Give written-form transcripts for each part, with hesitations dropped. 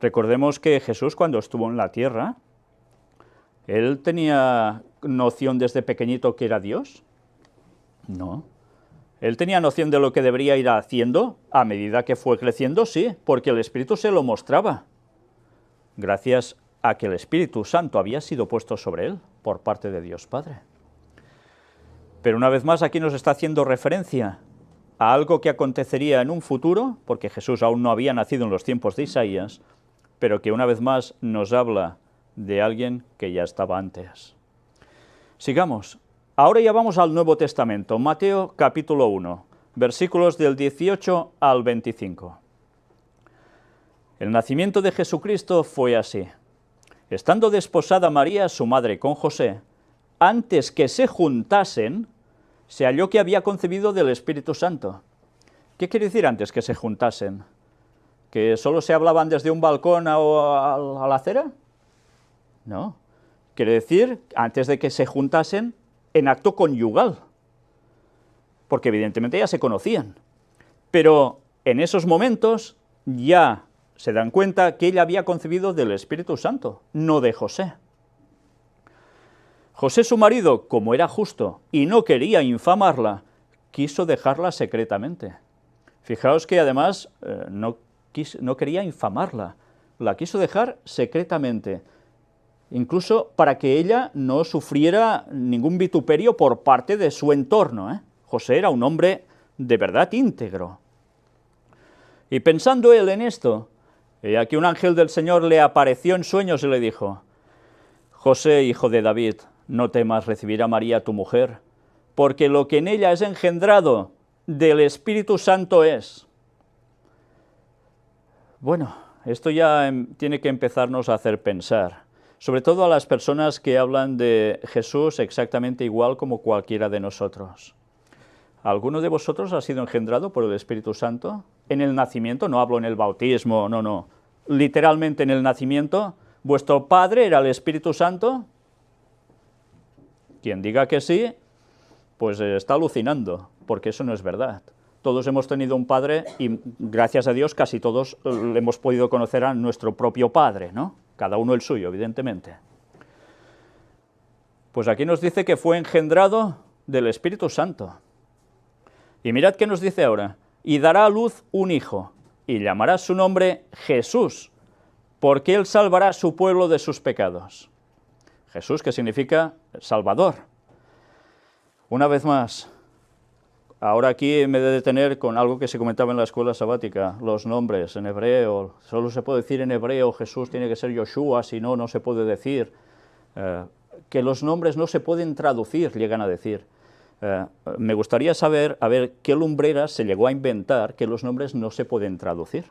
Recordemos que Jesús, cuando estuvo en la tierra, ¿él tenía noción desde pequeñito que era Dios? No. ¿Él tenía noción de lo que debería ir haciendo a medida que fue creciendo? Sí, porque el Espíritu se lo mostraba, gracias a que el Espíritu Santo había sido puesto sobre él por parte de Dios Padre. Pero una vez más aquí nos está haciendo referencia a algo que acontecería en un futuro, porque Jesús aún no había nacido en los tiempos de Isaías, pero que una vez más nos habla de alguien que ya estaba antes. Sigamos. Ahora ya vamos al Nuevo Testamento, Mateo capítulo 1, versículos del 18 al 25. El nacimiento de Jesucristo fue así. Estando desposada María, su madre, con José, antes que se juntasen, se halló que había concebido del Espíritu Santo. ¿Qué quiere decir antes que se juntasen? ¿Que solo se hablaban desde un balcón a la acera? No. Quiere decir, antes de que se juntasen, en acto conyugal, porque evidentemente ya se conocían. Pero en esos momentos ya se dan cuenta que ella había concebido del Espíritu Santo, no de José. José, su marido, como era justo y no quería infamarla, quiso dejarla secretamente. Fijaos que además no quería infamarla, la quiso dejar secretamente, incluso para que ella no sufriera ningún vituperio por parte de su entorno, ¿eh? José era un hombre de verdad íntegro. Y pensando él en esto, aquí un ángel del Señor le apareció en sueños y le dijo: José, hijo de David, no temas recibir a María tu mujer, porque lo que en ella es engendrado del Espíritu Santo es. Bueno, esto ya tiene que empezarnos a hacer pensar, sobre todo a las personas que hablan de Jesús exactamente igual como cualquiera de nosotros. ¿Alguno de vosotros ha sido engendrado por el Espíritu Santo? En el nacimiento, no hablo en el bautismo, no. Literalmente en el nacimiento, ¿vuestro padre era el Espíritu Santo? Quien diga que sí, pues está alucinando, porque eso no es verdad. Todos hemos tenido un padre y, gracias a Dios, casi todos hemos podido conocer a nuestro propio padre, ¿no? Cada uno el suyo, evidentemente. Pues aquí nos dice que fue engendrado del Espíritu Santo. Y mirad qué nos dice ahora: y dará a luz un hijo, y llamará su nombre Jesús, porque él salvará a su pueblo de sus pecados. Jesús, que significa Salvador. Una vez más, ahora aquí me he de detener con algo que se comentaba en la escuela sabática, los nombres en hebreo. Solo se puede decir en hebreo Jesús, tiene que ser Yoshua, si no, no se puede decir. Que los nombres no se pueden traducir, llegan a decir. Me gustaría saber, a ver, qué lumbreras se llegó a inventar que los nombres no se pueden traducir.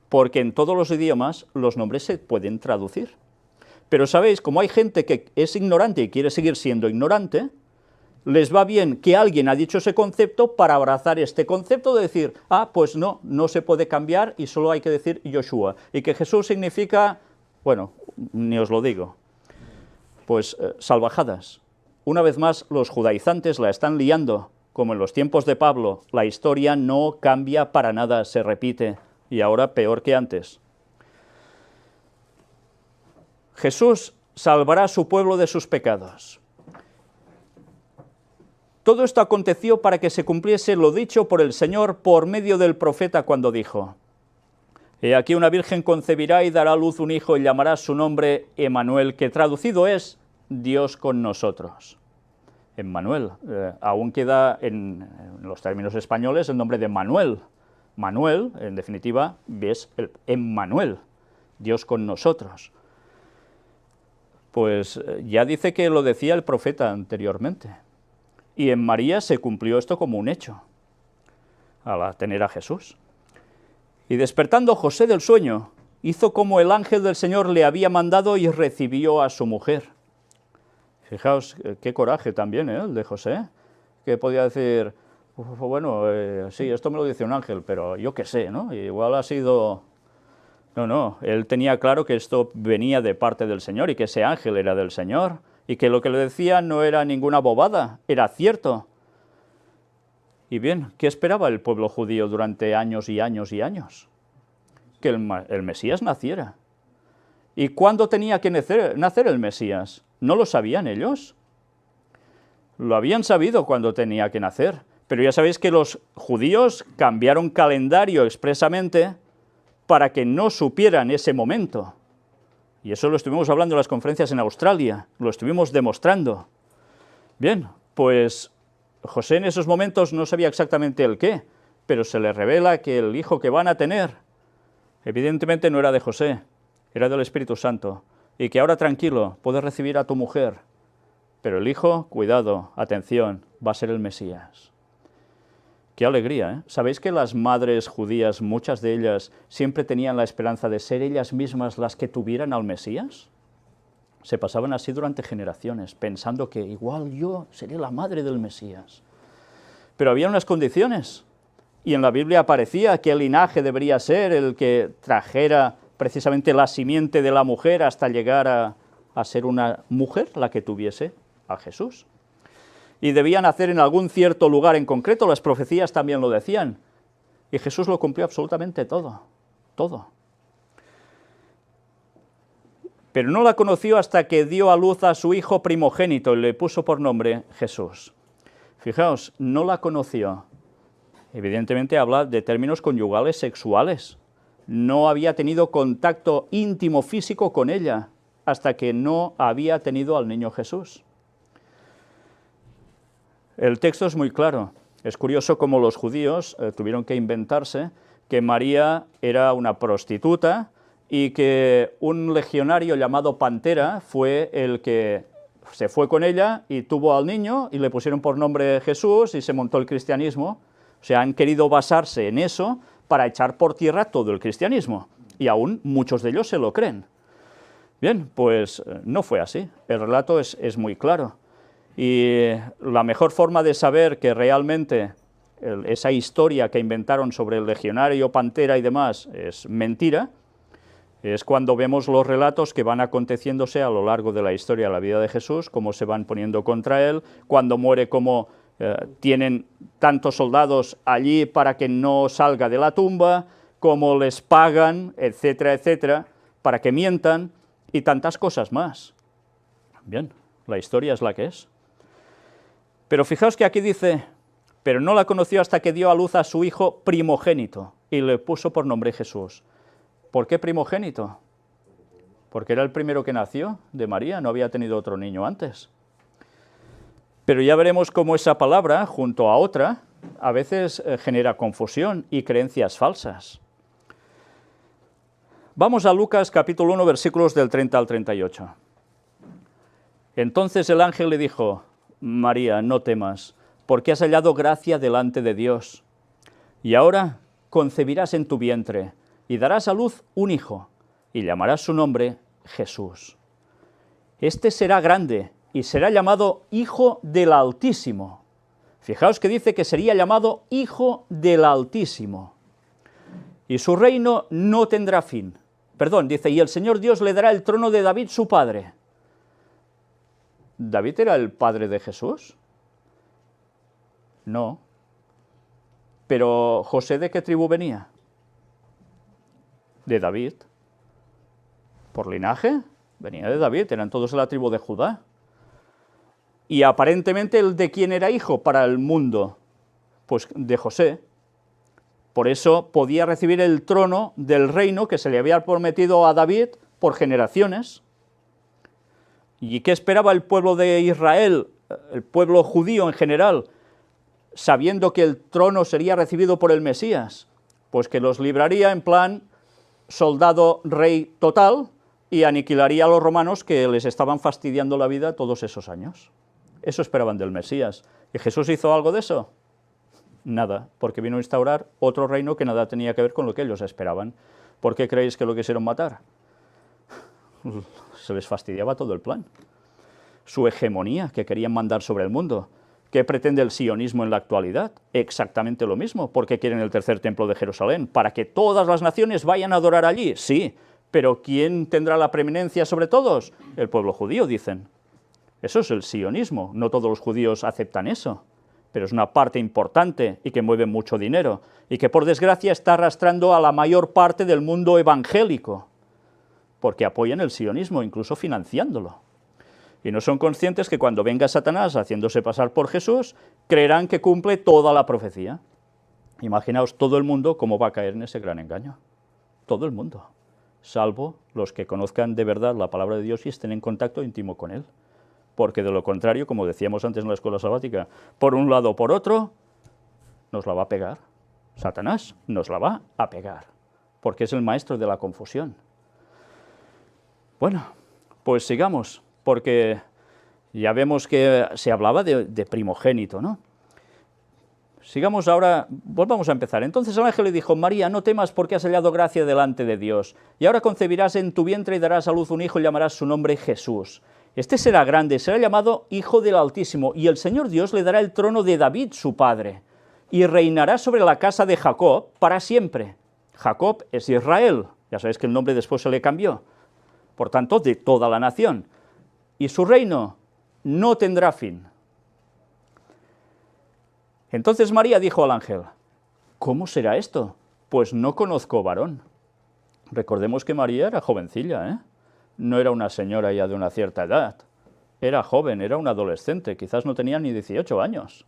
Porque en todos los idiomas los nombres se pueden traducir. Pero sabéis, como hay gente que es ignorante y quiere seguir siendo ignorante, les va bien que alguien ha dicho ese concepto para abrazar este concepto de decir, pues no se puede cambiar y solo hay que decir Yoshua. Y que Jesús significa, bueno, ni os lo digo, pues salvajadas. Una vez más, los judaizantes la están liando, como en los tiempos de Pablo. La historia no cambia para nada, se repite, y ahora peor que antes. Jesús salvará a su pueblo de sus pecados. Todo esto aconteció para que se cumpliese lo dicho por el Señor por medio del profeta cuando dijo: He aquí una virgen concebirá y dará a luz un hijo y llamará su nombre Emmanuel, que traducido es Dios con nosotros. Emmanuel, aún queda en los términos españoles el nombre de Manuel. Manuel, en definitiva, es el Emmanuel, Dios con nosotros. Pues ya dice que lo decía el profeta anteriormente. Y en María se cumplió esto como un hecho, al tener a Jesús. Y despertando José del sueño, hizo como el ángel del Señor le había mandado y recibió a su mujer. Fijaos qué coraje también, el de José, que podía decir, bueno, sí, esto me lo dice un ángel, pero yo qué sé, ¿no? Igual ha sido... No, él tenía claro que esto venía de parte del Señor y que ese ángel era del Señor y que lo que le decía no era ninguna bobada, era cierto. Y bien, ¿qué esperaba el pueblo judío durante años y años y años? que el Mesías naciera. ¿Y cuándo tenía que nacer el Mesías? ¿No lo sabían ellos? Lo habían sabido cuando tenía que nacer, pero ya sabéis que los judíos cambiaron calendario expresamente para que no supieran ese momento. Y eso lo estuvimos hablando en las conferencias en Australia, lo estuvimos demostrando. Bien, pues José en esos momentos no sabía exactamente el qué, pero se le revela que el hijo que van a tener, evidentemente no era de José, era del Espíritu Santo, y que ahora tranquilo, puedes recibir a tu mujer, pero el hijo, cuidado, atención, va a ser el Mesías. Qué alegría, ¿eh? ¿Sabéis que las madres judías, muchas de ellas, siempre tenían la esperanza de ser ellas mismas las que tuvieran al Mesías? Se pasaban así durante generaciones, pensando que igual yo seré la madre del Mesías. Pero había unas condiciones, y en la Biblia aparecía qué linaje debería ser el que trajera precisamente la simiente de la mujer hasta llegar a ser una mujer la que tuviese a Jesús. Y debían nacer en algún cierto lugar en concreto, las profecías también lo decían, y Jesús lo cumplió absolutamente todo, todo. Pero no la conoció hasta que dio a luz a su hijo primogénito y le puso por nombre Jesús. Fijaos, no la conoció. Evidentemente habla de términos conyugales sexuales. No había tenido contacto íntimo físico con ella hasta que no había tenido al niño Jesús. El texto es muy claro. Es curioso cómo los judíos tuvieron que inventarse que María era una prostituta y que un legionario llamado Pantera fue el que se fue con ella y tuvo al niño y le pusieron por nombre Jesús y se montó el cristianismo. O sea, han querido basarse en eso para echar por tierra todo el cristianismo, y aún muchos de ellos se lo creen. Bien, pues no fue así, el relato es muy claro, y la mejor forma de saber que realmente esa historia que inventaron sobre el legionario, Pantera y demás es mentira, es cuando vemos los relatos que van aconteciéndose a lo largo de la historia de la vida de Jesús, cómo se van poniendo contra él, cuando muere, cómo tienen tantos soldados allí para que no salga de la tumba, cómo les pagan, etcétera, etcétera, para que mientan, y tantas cosas más. Bien, la historia es la que es. Pero fijaos que aquí dice, pero no la conoció hasta que dio a luz a su hijo primogénito, y le puso por nombre Jesús. ¿Por qué primogénito? Porque era el primero que nació de María, no había tenido otro niño antes. Pero ya veremos cómo esa palabra, junto a otra, a veces genera confusión y creencias falsas. Vamos a Lucas capítulo 1, versículos del 30 al 38. Entonces el ángel le dijo, María, no temas, porque has hallado gracia delante de Dios. Y ahora concebirás en tu vientre, y darás a luz un hijo, y llamarás su nombre Jesús. Este será grande, y será llamado Hijo del Altísimo. Fijaos que dice que sería llamado Hijo del Altísimo. Y su reino no tendrá fin. Perdón, dice, y el Señor Dios le dará el trono de David su padre. ¿David era el padre de Jesús? No. Pero ¿José de qué tribu venía? De David. ¿Por linaje? Venía de David, eran todos de la tribu de Judá. Y aparentemente, ¿el de quién era hijo para el mundo? Pues de José. Por eso podía recibir el trono del reino que se le había prometido a David por generaciones. ¿Y qué esperaba el pueblo de Israel, el pueblo judío en general, sabiendo que el trono sería recibido por el Mesías? Pues que los libraría en plan soldado rey total y aniquilaría a los romanos que les estaban fastidiando la vida todos esos años. Eso esperaban del Mesías. ¿Y Jesús hizo algo de eso? Nada, porque vino a instaurar otro reino que nada tenía que ver con lo que ellos esperaban. ¿Por qué creéis que lo quisieron matar? Se les fastidiaba todo el plan. Su hegemonía que querían mandar sobre el mundo. ¿Qué pretende el sionismo en la actualidad? Exactamente lo mismo. ¿Por qué quieren el tercer templo de Jerusalén? ¿Para que todas las naciones vayan a adorar allí? Sí, pero ¿quién tendrá la preeminencia sobre todos? El pueblo judío, dicen. Eso es el sionismo, no todos los judíos aceptan eso. pero es una parte importante y que mueve mucho dinero, y que por desgracia está arrastrando a la mayor parte del mundo evangélico, porque apoyan el sionismo, incluso financiándolo. Y no son conscientes que cuando venga Satanás haciéndose pasar por Jesús, creerán que cumple toda la profecía. Imaginaos todo el mundo cómo va a caer en ese gran engaño. Todo el mundo, salvo los que conozcan de verdad la palabra de Dios y estén en contacto íntimo con Él. Porque de lo contrario, como decíamos antes en la escuela sabática, por un lado o por otro, nos la va a pegar. Satanás nos la va a pegar, porque es el maestro de la confusión. Bueno, pues sigamos, porque ya vemos que se hablaba de primogénito, ¿no? Sigamos ahora, volvamos a empezar. Entonces el ángel le dijo: María, no temas porque has hallado gracia delante de Dios, y ahora concebirás en tu vientre y darás a luz un hijo y llamarás su nombre Jesús. Este será grande, será llamado Hijo del Altísimo, y el Señor Dios le dará el trono de David, su padre, y reinará sobre la casa de Jacob para siempre. Jacob es Israel, ya sabéis que el nombre después se le cambió, por tanto, de toda la nación, y su reino no tendrá fin. Entonces María dijo al ángel: ¿cómo será esto? Pues no conozco varón. Recordemos que María era jovencilla, ¿eh? No era una señora ya de una cierta edad. Era joven, era una adolescente, quizás no tenía ni 18 años.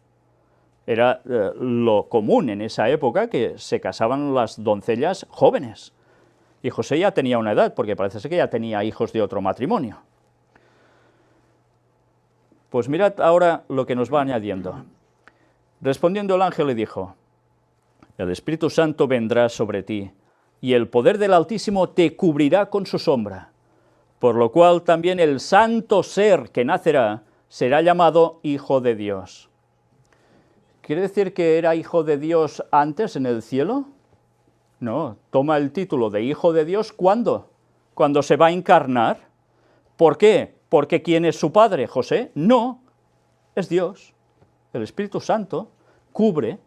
Era lo común en esa época que se casaban las doncellas jóvenes. Y José ya tenía una edad, porque parece ser que ya tenía hijos de otro matrimonio. Pues mirad ahora lo que nos va añadiendo. Respondiendo el ángel le dijo: el Espíritu Santo vendrá sobre ti, y el poder del Altísimo te cubrirá con su sombra, por lo cual también el santo ser que nacerá será llamado Hijo de Dios. ¿Quiere decir que era Hijo de Dios antes en el cielo? No, toma el título de Hijo de Dios, ¿cuándo? Cuando se va a encarnar. ¿Por qué? ¿Porque quién es su padre, José? No, es Dios. El Espíritu Santo cubre,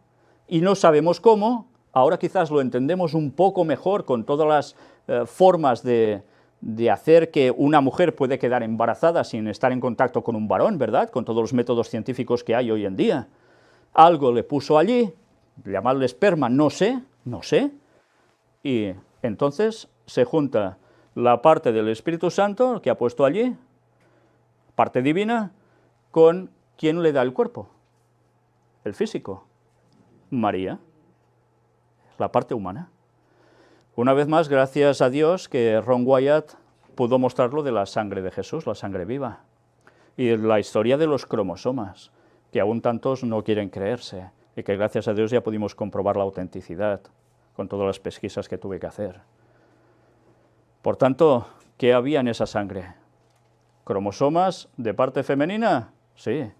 y no sabemos cómo. Ahora quizás lo entendemos un poco mejor con todas las formas de hacer que una mujer puede quedar embarazada sin estar en contacto con un varón, ¿verdad? Con todos los métodos científicos que hay hoy en día. Algo le puso allí, llamarle esperma, no sé, y entonces se junta la parte del Espíritu Santo que ha puesto allí, parte divina, con quien le da el cuerpo, el físico, María, la parte humana. Una vez más, gracias a Dios que Ron Wyatt pudo mostrarlo de la sangre de Jesús, la sangre viva, y la historia de los cromosomas, que aún tantos no quieren creerse, y que gracias a Dios ya pudimos comprobar la autenticidad, con todas las pesquisas que tuve que hacer. Por tanto, ¿qué había en esa sangre? ¿Cromosomas de parte femenina? Sí.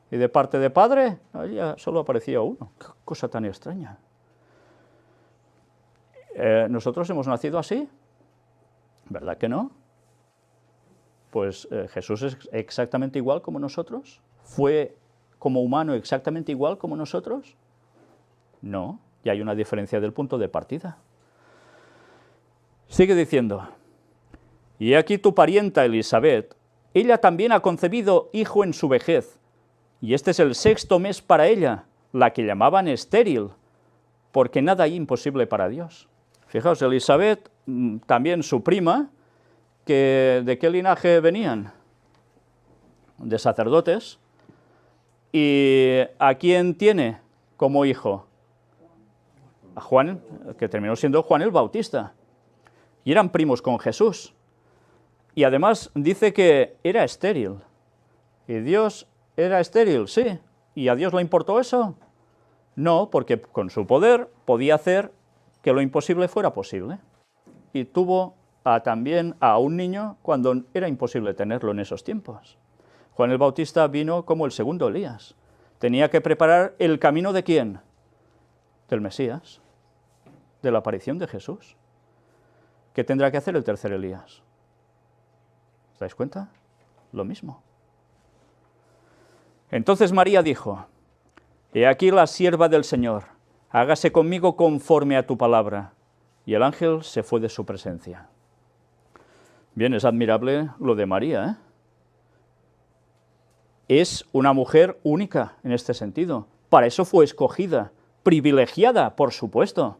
¿Y de parte de padre? Ya solo aparecía uno. Qué cosa tan extraña. ¿Nosotros hemos nacido así? ¿Verdad que no? Pues Jesús es exactamente igual como nosotros. ¿Fue como humano exactamente igual como nosotros? No, y hay una diferencia del punto de partida. Sigue diciendo: y aquí tu parienta Elisabet, ella también ha concebido hijo en su vejez, y este es el 6º mes para ella, la que llamaban estéril, porque nada hay imposible para Dios. Fijaos, Elisabet, también su prima, que ¿de qué linaje venían? De sacerdotes. ¿Y a quién tiene como hijo? A Juan, que terminó siendo Juan el Bautista. Y eran primos con Jesús. Y además dice que era estéril. ¿Y Dios era estéril? Sí. ¿Y a Dios le importó eso? No, porque con su poder podía hacer que lo imposible fuera posible. Y tuvo también a un niño cuando era imposible tenerlo en esos tiempos. Juan el Bautista vino como el segundo Elías. Tenía que preparar el camino ¿de quién? Del Mesías, de la aparición de Jesús. ¿Qué tendrá que hacer el tercer Elías? ¿Os dais cuenta? Lo mismo. Entonces María dijo: he aquí la sierva del Señor, hágase conmigo conforme a tu palabra. Y el ángel se fue de su presencia. Bien, es admirable lo de María, ¿eh? Es una mujer única en este sentido. Para eso fue escogida, privilegiada, por supuesto.